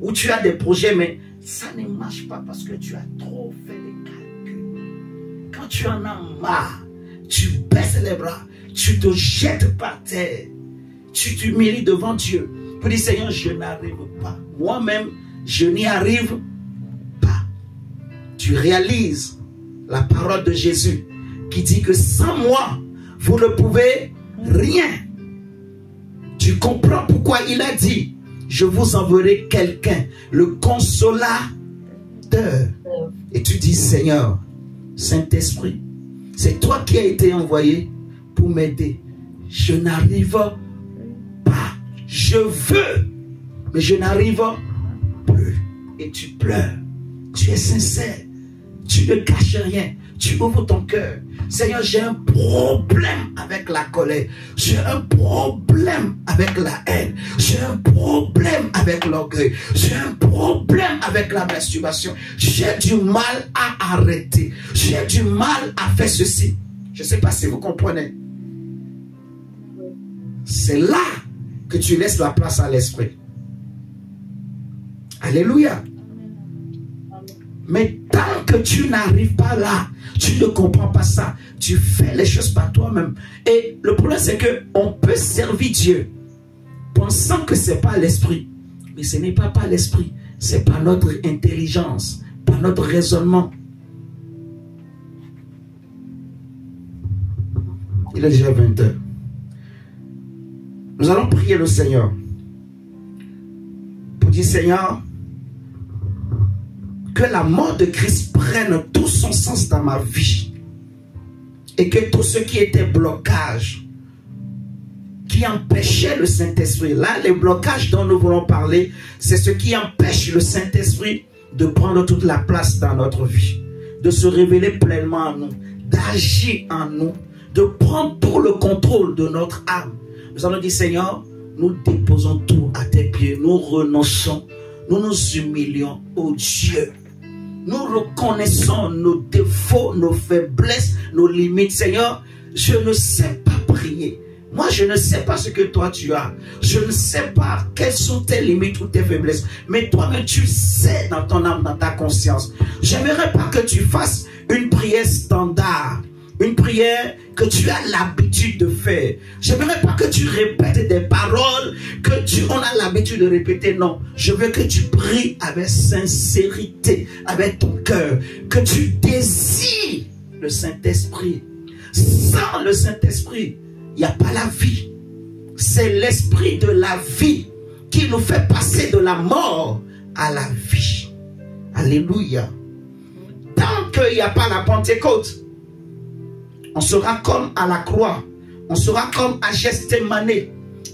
Où tu as des projets, mais ça ne marche pas parce que tu as trop fait des calculs. Quand tu en as marre, tu baisses les bras, tu te jettes par terre, tu t'humilies devant Dieu pour dire Seigneur, je n'arrive pas. Moi-même, je n'y arrive pas. Tu réalises la parole de Jésus qui dit que sans moi, vous ne pouvez rien. Tu comprends pourquoi il a dit je vous enverrai quelqu'un, le consolateur. Et tu dis Seigneur, Saint-Esprit, c'est toi qui as été envoyé pour m'aider. Je n'arrive pas. Je veux, mais je n'arrive plus. Et tu pleures. Tu es sincère. Tu ne caches rien. tu ouvres ton cœur. Seigneur, j'ai un problème avec la colère. J'ai un problème avec la haine. J'ai un problème avec l'orgueil. J'ai un problème avec la masturbation. J'ai du mal à arrêter. J'ai du mal à faire ceci. Je ne sais pas si vous comprenez. C'est là que tu laisses la place à l'esprit. Alléluia. Mais tant que tu n'arrives pas là, tu ne comprends pas ça, tu fais les choses par toi-même. Et le problème, c'est qu'on peut servir Dieu pensant que ce n'est pas l'esprit. Mais ce n'est pas par l'esprit, c'est par notre intelligence, par notre raisonnement. Il est déjà 20 heures. Nous allons prier le Seigneur pour dire, Seigneur, que la mort de Christ prenne tout son sens dans ma vie. Et que tout ce qui était blocage, qui empêchait le Saint-Esprit, là, les blocages dont nous voulons parler, c'est ce qui empêche le Saint-Esprit de prendre toute la place dans notre vie, de se révéler pleinement en nous, d'agir en nous, de prendre tout le contrôle de notre âme. Nous allons dire, Seigneur, nous déposons tout à tes pieds, nous renonçons, nous nous humilions, ô Dieu. Nous reconnaissons nos défauts, nos faiblesses, nos limites. Seigneur, je ne sais pas prier. Moi, je ne sais pas ce que toi tu as. Je ne sais pas quelles sont tes limites ou tes faiblesses. Mais toi-même, tu sais dans ton âme, dans ta conscience. J'aimerais pas que tu fasses une prière standard. Une prière que tu as l'habitude de faire. J'aimerais pas que tu répètes des paroles que on a l'habitude de répéter. Non, je veux que tu pries avec sincérité, avec ton cœur, que tu désires le Saint-Esprit. Sans le Saint-Esprit, il n'y a pas la vie. C'est l'esprit de la vie qui nous fait passer de la mort à la vie. Alléluia. Tant qu'il n'y a pas la Pentecôte, on sera comme à la croix. On sera comme à Gethsémane. Et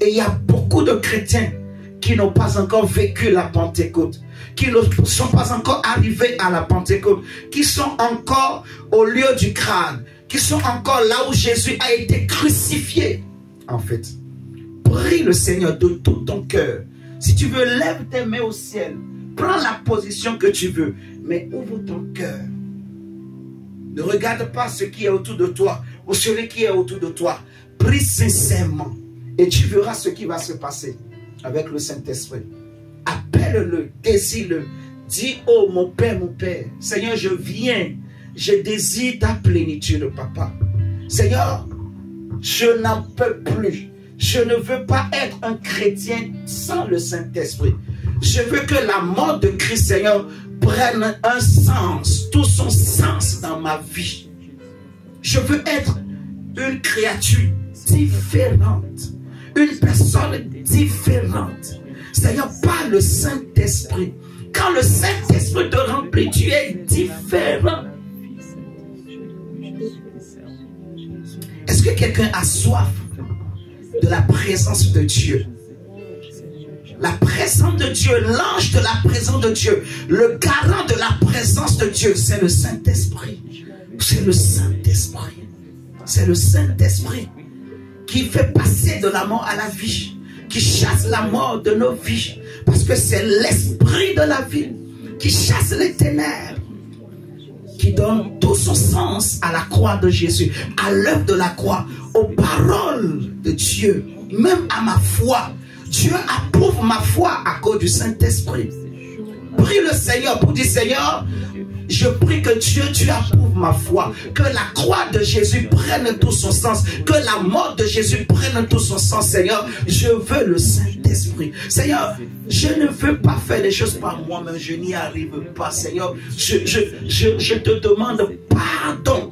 il y a beaucoup de chrétiens qui n'ont pas encore vécu la Pentecôte. Qui ne sont pas encore arrivés à la Pentecôte. Qui sont encore au lieu du crâne. Qui sont encore là où Jésus a été crucifié. En fait, prie le Seigneur de tout ton cœur. Si tu veux, lève tes mains au ciel. Prends la position que tu veux. Mais ouvre ton cœur. Ne regarde pas ce qui est autour de toi ou celui qui est autour de toi. Prie sincèrement et tu verras ce qui va se passer avec le Saint-Esprit. Appelle-le, désire-le. Dis, oh mon Père, Seigneur, je viens. Je désire ta plénitude, Papa. Seigneur, je n'en peux plus. Je ne veux pas être un chrétien sans le Saint-Esprit. Je veux que la mort de Christ, Seigneur, prenne un sens, tout son sens dans ma vie. Je veux être une créature différente, une personne différente. Seigneur, par le Saint-Esprit. Quand le Saint-Esprit te remplit, tu es différent. Est-ce que quelqu'un a soif de la présence de Dieu? La présence de Dieu, l'ange de la présence de Dieu, le garant de la présence de Dieu, c'est le Saint-Esprit. C'est le Saint-Esprit. C'est le Saint-Esprit qui fait passer de la mort à la vie, qui chasse la mort de nos vies. Parce que c'est l'esprit de la vie qui chasse les ténèbres, qui donne tout son sens à la croix de Jésus, à l'œuvre de la croix, aux paroles de Dieu, même à ma foi. Dieu approuve ma foi à cause du Saint-Esprit. Prie le Seigneur pour dire, Seigneur, je prie que Dieu, tu approuves ma foi. Que la croix de Jésus prenne tout son sens. Que la mort de Jésus prenne tout son sens, Seigneur. Je veux le Saint-Esprit. Seigneur, je ne veux pas faire les choses par moi-même. Je n'y arrive pas, Seigneur. Je te demande pardon.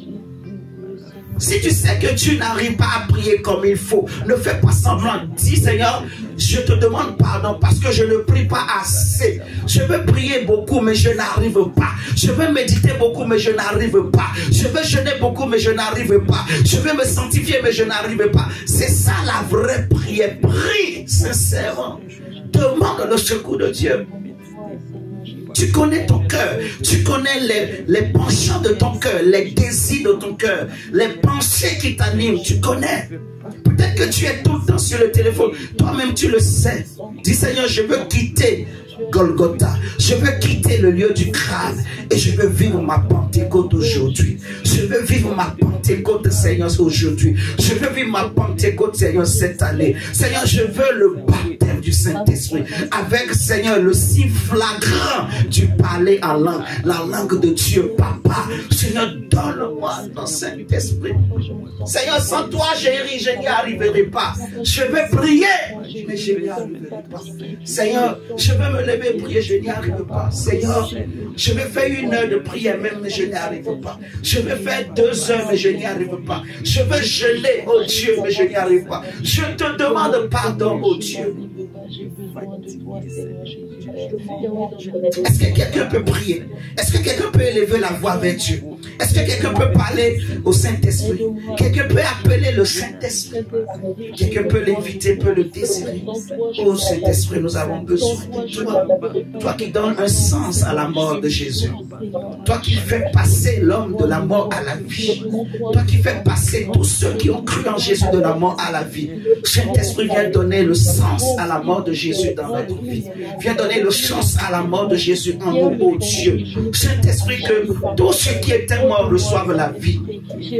Si tu sais que tu n'arrives pas à prier comme il faut, ne fais pas semblant. Dis, Seigneur, je te demande pardon parce que je ne prie pas assez. Je veux prier beaucoup, mais je n'arrive pas. Je veux méditer beaucoup, mais je n'arrive pas. Je veux jeûner beaucoup, mais je n'arrive pas. Je veux me sanctifier, mais je n'arrive pas. C'est ça la vraie prière. Prie sincèrement. Demande le secours de Dieu. Tu connais ton cœur. Tu connais les penchants de ton cœur, les désirs de ton cœur, les pensées qui t'animent. Tu connais. Peut-être que tu es tout le temps sur le téléphone. Toi-même, tu le sais. Dis, Seigneur, je veux quitter Golgotha. Je veux quitter le lieu du crâne et je veux vivre ma Pentecôte aujourd'hui. Je veux vivre ma Pentecôte, Seigneur, aujourd'hui. Je veux vivre ma Pentecôte, Seigneur, cette année. Seigneur, je veux le baptême du Saint-Esprit avec, Seigneur, le si flagrant du parler en langue, la langue de Dieu, Papa. Seigneur, donne-moi ton Saint-Esprit. Seigneur, sans toi, je n'y arriverai pas. Je vais prier, mais je n'y arriverai pas. Seigneur, je veux me lever et prier, je n'y arrive pas. Seigneur, je vais faire 1 heure de prière même, mais je n'y arrive pas. Je vais faire 2 heures, mais je n'y arrive pas. Je veux jeûner, oh Dieu, mais je n'y arrive pas. Je te demande pardon, oh Dieu. Est-ce que quelqu'un peut prier? Est-ce que quelqu'un peut élever la voix vers Dieu? Est-ce que quelqu'un peut parler au Saint-Esprit? Quelqu'un peut appeler le Saint-Esprit? Quelqu'un peut l'inviter, peut le désirer? Oh Saint-Esprit, nous avons besoin de toi. Toi qui donnes un sens à la mort de Jésus. Toi qui fais passer l'homme de la mort à la vie. Toi qui fais passer tous ceux qui ont cru en Jésus de la mort à la vie. Saint-Esprit, viens donner le sens à la mort de Jésus dans notre vie. Viens donner le sens à la mort de Jésus en nous, oh Dieu. Saint-Esprit, que tous ceux qui étaient morts reçoivent la vie.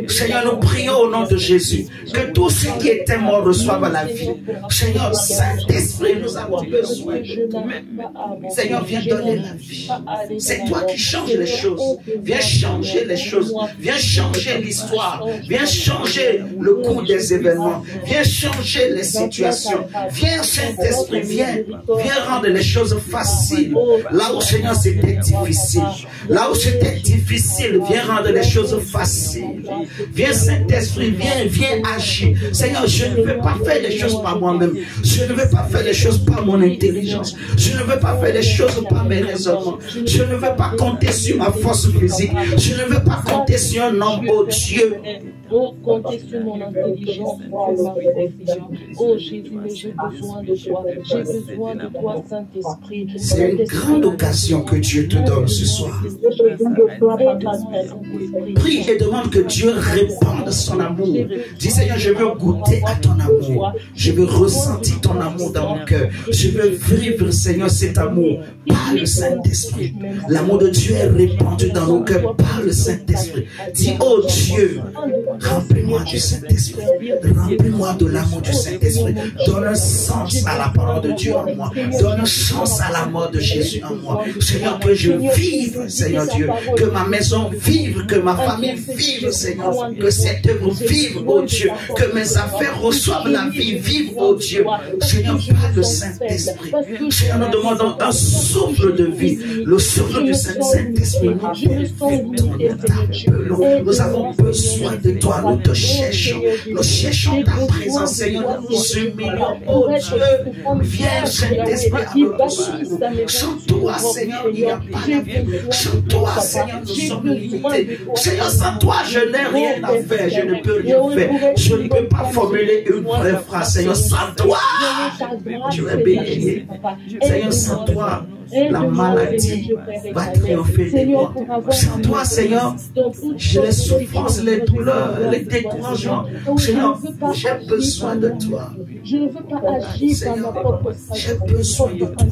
Seigneur, nous prions au nom de Jésus. Que tous ceux qui étaient morts reçoivent la vie. Seigneur, Saint-Esprit, nous avons besoin de toi. Seigneur, viens donner la vie. C'est toi qui changes les choses. Viens changer les choses. Viens changer l'histoire. Viens changer le cours des événements. Viens changer les situations. Viens, Saint-Esprit, viens rendre les choses faciles. Là où, Seigneur, c'était difficile. Là où c'était difficile, viens rendre les choses faciles. Viens, Saint-Esprit, viens agir. Seigneur, je ne veux pas faire les choses par moi-même. Je ne veux pas faire les choses par mon intelligence. Je ne veux pas faire les choses par mes raisonnements. Je ne veux pas compter sur ma force physique. Je ne veux pas compter sur un homme, oh Dieu. Compter sur mon intelligence. Oh Jésus, mais j'ai besoin de toi. J'ai besoin de toi, Saint-Esprit. C'est une grande occasion que Dieu te donne ce soir. Prie et demande que Dieu répande son amour. Dis, Seigneur, je veux goûter à ton amour. Je veux ressentir ton amour dans mon cœur. Je veux vivre, Seigneur, cet amour par le Saint-Esprit. L'amour de Dieu est répandu dans nos cœurs par le Saint-Esprit. Dis, oh Dieu, remplis-moi du Saint-Esprit. Remplis-moi de l'amour du Saint-Esprit. Donne un sens à la parole de Dieu en moi. Donne un sens à la mort de Jésus en moi. Seigneur, que je vive, Seigneur Dieu. Que ma maison vive, que ma famille vive, Seigneur. Que cette œuvre vive, oh Dieu. Que mes affaires reçoivent la vie, vive, oh Dieu. Seigneur, par le Saint-Esprit. Seigneur, nous demandons un souffle de vie. Le souffle du Saint-Esprit. Nous avons besoin de toi. Nous te cherchons. Nous cherchons ta présence, Seigneur. Nous nous humilions, oh Dieu. Viens, Saint-Esprit, à notre secours. Sans toi, Seigneur, il n'y a pas de vie. Sans toi, Seigneur, nous sommes limités. Seigneur, sans toi, je n'ai rien à faire. Je ne peux rien faire. Je ne peux pas formuler une vraie phrase. Seigneur, sans toi, tu es béni. Seigneur, sans toi, la maladie va triompher de moi. Sans toi, Seigneur, j'ai les souffrances, les douleurs, les découragements. Seigneur, j'ai besoin de toi. Je ne veux pas agir par ma propre j'ai besoin de toi.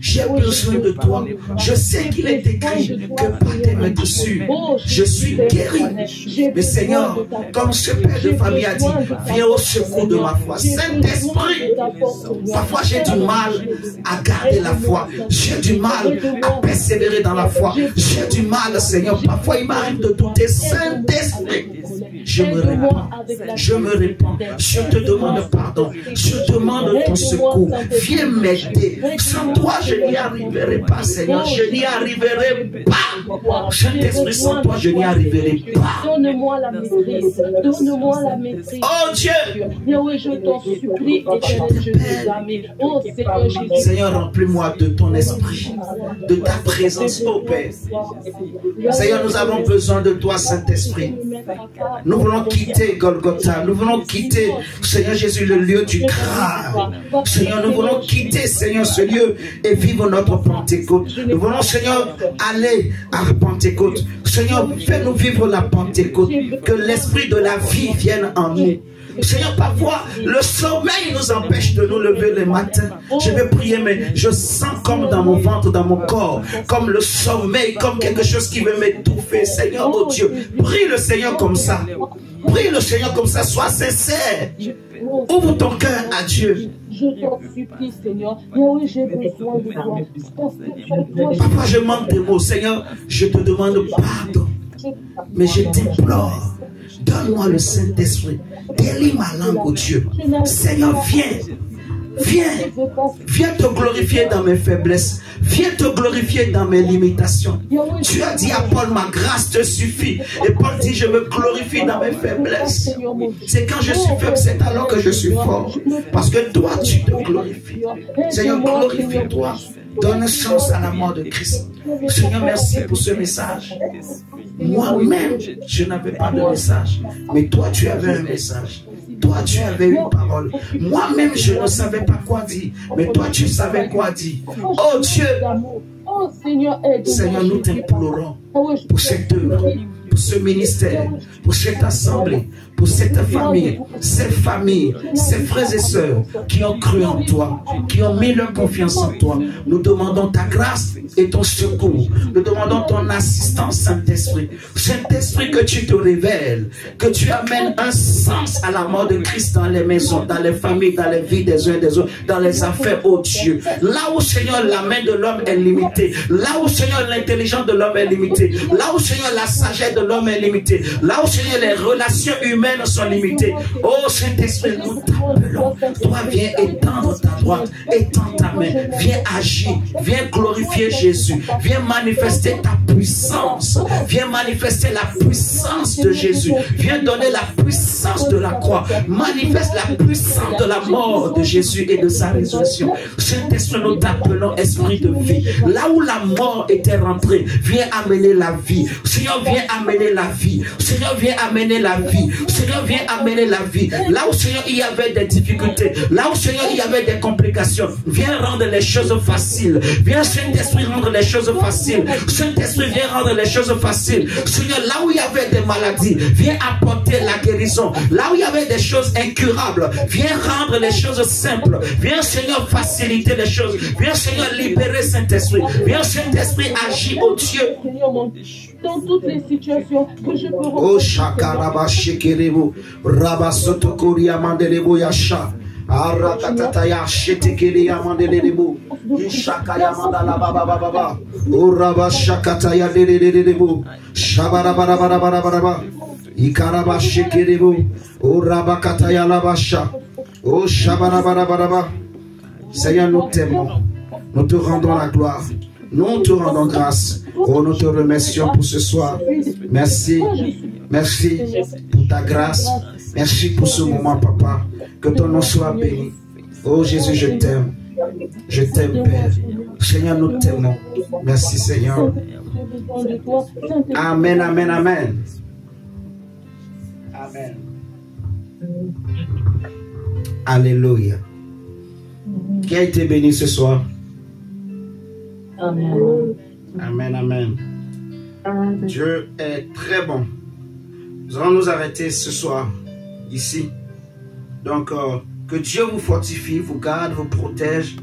J'ai besoin de toi. Je sais qu'il est écrit que par tes mains dessus, je suis guéri. Mais Seigneur, comme ce père de famille a dit, viens au secours de ma foi. Saint-Esprit, parfois j'ai du mal à garder la foi. J'ai du mal à persévérer dans la foi. J'ai du mal, Seigneur. Parfois il m'arrive de douter. Saint-Esprit, je me répands. Je me répands. Je te demande pardon. Je demande ton secours. Viens m'aider. Sans toi, je n'y arriverai pas, Seigneur. Je n'y arriverai pas. Saint-Esprit, sans toi, je n'y arriverai pas. Donne-moi la maîtrise. Donne-moi la maîtrise. Oh Dieu! Oui, je t'en supplie, éternel Jésus. Oh Seigneur Jésus. Seigneur, remplis-moi de ton ton esprit, de ta présence, ô Père. Seigneur, nous avons besoin de toi, Saint-Esprit. Nous voulons quitter Golgotha. Nous voulons quitter, Seigneur Jésus, le lieu du grave. Seigneur, nous voulons quitter, Seigneur, ce lieu et vivre notre Pentecôte. Nous voulons, Seigneur, aller à Pentecôte. Seigneur, fais-nous vivre la Pentecôte. Que l'esprit de la vie vienne en nous. Seigneur, parfois, le sommeil nous empêche de nous lever le matin. Je vais prier, mais je sens comme dans mon ventre, dans mon corps, comme le sommeil, comme quelque chose qui veut m'étouffer. Seigneur, oh Dieu, prie le Seigneur comme ça. Prie le Seigneur comme ça, sois sincère. Ouvre ton cœur à Dieu. Je t'en supplie, Seigneur. Oui, j'ai besoin de toi. Parfois, je manque des mots. Seigneur, je te demande pardon. Mais je t'implore. Donne-moi le Saint-Esprit. Délie ma langue, oh Dieu. Seigneur, viens. Viens. Viens te glorifier dans mes faiblesses. Viens te glorifier dans mes limitations. Tu as dit à Paul, ma grâce te suffit. Et Paul dit, je me glorifie dans mes faiblesses. C'est quand je suis faible, c'est alors que je suis fort. Parce que toi, tu te glorifies. Seigneur, glorifie-toi. Donne sens à la mort de Christ. Seigneur, merci pour ce message. Moi-même, je n'avais pas de message. Mais toi, tu avais un message. Toi, tu avais une parole. Moi-même, je ne savais pas quoi dire. Mais toi, tu savais quoi dire. Oh Dieu, Seigneur, nous t'implorons pour cette œuvre, pour ce ministère, pour cette assemblée, pour cette famille, ces frères et sœurs qui ont cru en toi, qui ont mis leur confiance en toi. Nous demandons ta grâce et ton secours. Nous demandons ton assistance, Saint-Esprit. Saint-Esprit, que tu te révèles, que tu amènes un sens à la mort de Christ dans les maisons, dans les familles, dans les vies des uns et des autres, dans les affaires, oh Dieu. Là où, Seigneur, la main de l'homme est limitée, là où, Seigneur, l'intelligence de l'homme est limitée, là où, Seigneur, la sagesse de l'homme est limitée, là où, Seigneur, les relations humaines sont limitées. Oh Saint-Esprit, nous t'appelons. Toi, viens étendre ta droite, étends ta main, viens agir, viens glorifier Jésus, viens manifester ta puissance, viens manifester la puissance de Jésus, viens donner la puissance de la croix, manifeste la puissance de la mort de Jésus et de sa résurrection. Saint-Esprit, nous t'appelons esprit de vie. Là où la mort était rentrée, viens amener la vie. Seigneur, viens amener la vie. Seigneur, viens amener la vie. Seigneur, viens amener la vie. Là où, Seigneur, il y avait des difficultés, là où, Seigneur, il y avait des complications, viens rendre les choses faciles. Viens, Saint-Esprit, rendre les choses faciles. Saint-Esprit, viens rendre les choses faciles. Seigneur, là où il y avait des maladies, viens apporter la guérison. Là où il y avait des choses incurables, viens rendre les choses simples. Viens, Seigneur, faciliter les choses. Viens, Seigneur, libérer Saint-Esprit. Viens, Saint-Esprit, agir, oh Dieu. Dans toutes les situations que je peux Oh, Shakaraba Shekerebo, Rabasotokoria Mandelebo Yasha, Arakatataya Shetekele Yamandelebo, Ishakaya Mandala Baba Baba, O Rabashakataya Delebo, Shabarabarabarabarabaraba, Ikaraba Shekerebo, O Rabakataya Labasha, O Shabarabarabaraba. Seigneur, nous t'aimons, nous te rendons la gloire. Nous te rendons grâce. Oh, nous te remercions pour ce soir. Merci. Merci pour ta grâce. Merci pour ce moment, Papa. Que ton nom soit béni. Oh Jésus, je t'aime. Je t'aime, Père. Seigneur, nous t'aimons. Merci, Seigneur. Amen, amen, amen. Amen. Alléluia. Qui a été béni ce soir? Amen. Amen, amen. Dieu est très bon. Nous allons nous arrêter ce soir, ici. Donc, que Dieu vous fortifie, vous garde, vous protège.